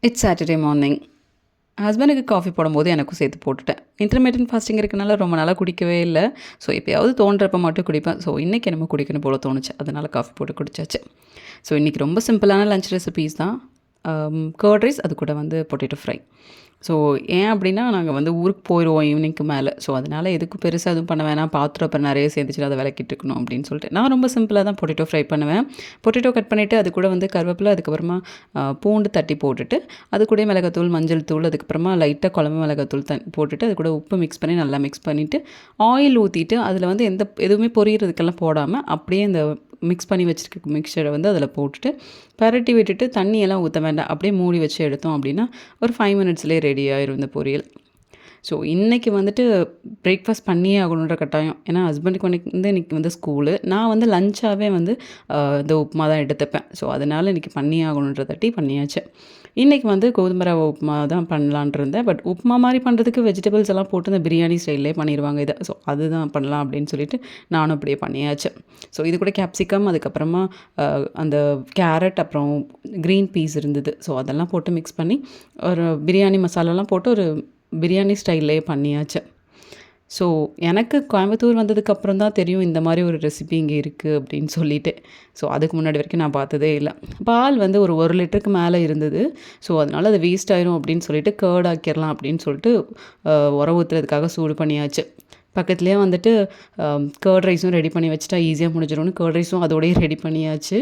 It's Saturday morning. ஹஸ்பண்டுக்கு coffee போடும்போது எனக்கும் சேர்த்து போட்டுட்டேன். இன்டர்மீடியன்ட் ஃபாஸ்டிங் இருக்கனால ரொம்ப நாளாக குடிக்கவே இல்ல. ஸோ எப்பயாவது தோன்றப்ப மட்டும் குடிப்பேன். ஸோ இன்றைக்கி என்னமோ குடிக்கணும் போல தோணுச்சு. அதனால காஃபி போட்டு குடிச்சாச்சு. ஸோ இன்றைக்கி ரொம்ப சிம்பிளான லஞ்ச் ரெசிபீஸ் தான். கர்ட் ரைஸ், அது கூட வந்து பொட்டேட்டோ ஃப்ரை. ஸோ ஏன் அப்படின்னா, நாங்கள் வந்து ஊருக்கு போயிடுவோம் ஈவினிங்க்கு மேலே. ஸோ அதனால் எதுக்கும் பெருசாக எதுவும் பண்ண வேணாம், பாத்திரம் அப்புறம் நிறைய சேர்ந்துச்சுன்னா அதை விளக்கிட்டு இருக்கணும் அப்படின்னு சொல்லிட்டு நான் ரொம்ப சிம்பிளாக தான் பொட்டேட்டோ ஃப்ரை பண்ணுவேன். பொட்டேட்டோ கட் பண்ணிவிட்டு அது கூட வந்து கருவேப்பிலை, அதுக்கப்புறமா பூண்டு தட்டி போட்டுட்டு, அது கூட மிளகாத்தூள், மஞ்சள் தூள், அதுக்கப்புறமா லைட்டாக குழம்பு மிளகாத்தூள் போட்டுட்டு, அது கூட உப்பு மிக்ஸ் பண்ணி நல்லா மிக்ஸ் பண்ணிவிட்டு ஆயில் ஊற்றிட்டு, அதில் வந்து எதுவுமே பொரியறதுக்கெல்லாம் போடாமல் அப்படியே இந்த மிக்ஸ் பண்ணி வச்சுருக்க மிக்சரை வந்து அதில் போட்டுட்டு பரட்டி விட்டுட்டு தண்ணியெல்லாம் ஊற்ற வேண்டாம், அப்படியே மூடி வச்சு எடுத்தோம் அப்படின்னா ஒரு 5 மினிட்ஸ்லேயே ரெடி ஆயிரும் இந்த பொரியல். ஸோ இன்றைக்கி வந்துட்டு பிரேக்ஃபாஸ்ட் பண்ணியே ஆகணுன்ற கட்டாயம். ஏன்னா ஹஸ்பண்டுக்கு வந்து இன்றைக்கி வந்து ஸ்கூலு. நான் வந்து லஞ்சாகவே வந்து இந்த உப்புமா தான் எடுத்துப்பேன். ஸோ அதனால் இன்றைக்கி பண்ணியே ஆகணுன்றதாட்டி பண்ணியாச்சு. இன்றைக்கி வந்து கோதுமை ரவை உப்புமா தான் பண்ணலான்ட்டு இருந்தேன். பட் உப்புமா மாதிரி பண்ணுறதுக்கு வெஜிடபிள்ஸ் எல்லாம் போட்டு இந்த பிரியாணி ஸ்டைல்லே பண்ணிடுவாங்க இதை. ஸோ அதுதான் பண்ணலாம் அப்படின்னு சொல்லிட்டு நானும் அப்படியே பண்ணியாச்சு. ஸோ இது கூட கேப்சிகம், அதுக்கப்புறமா அந்த கேரட், அப்புறம் க்ரீன் பீஸ் இருந்தது. ஸோ அதெல்லாம் போட்டு மிக்ஸ் பண்ணி ஒரு பிரியாணி மசாலாலாம் போட்டு ஒரு பிரியாணி ஸ்டைல்லே பண்ணியாச்சு. ஸோ எனக்கு கோயம்புத்தூர் வந்ததுக்கப்புறம் தான் தெரியும் இந்த மாதிரி ஒரு ரெசிபி இங்கே இருக்குது அப்படின்னு சொல்லிட்டு. ஸோ அதுக்கு முன்னாடி வரைக்கும் நான் பார்த்ததே இல்லை. பால் வந்து ஒரு 1 லிட்டருக்கு மேலே இருந்தது. ஸோ அதனால் அது வேஸ்ட் ஆயிரும் அப்படின்னு சொல்லிட்டு கர்ட் ஆக்கிடலாம் அப்படின்னு சொல்லிட்டு உர ஊற்றுறதுக்காக சூடு பண்ணியாச்சு. பக்கத்துலேயே வந்துட்டு கர்ட் ரைஸும் ரெடி பண்ணி வச்சுட்டா ஈஸியாக முடிஞ்சிடும்னு கர்ட் ரைஸும் அதோடய ரெடி பண்ணியாச்சு.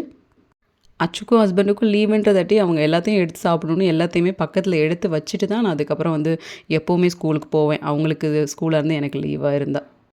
அச்சுக்கும் ஹஸ்பண்டுக்கும் லீவுன்றதாட்டி அவங்க எல்லாத்தையும் எடுத்து சாப்பிடணுன்னு எல்லாத்தையுமே பக்கத்தில் எடுத்து வச்சுட்டு தான் நான் அதுக்கப்புறம் வந்து எப்போவுமே ஸ்கூலுக்கு போவேன். அவங்களுக்கு ஸ்கூலாக இருந்து எனக்கு லீவாக இருந்தால்.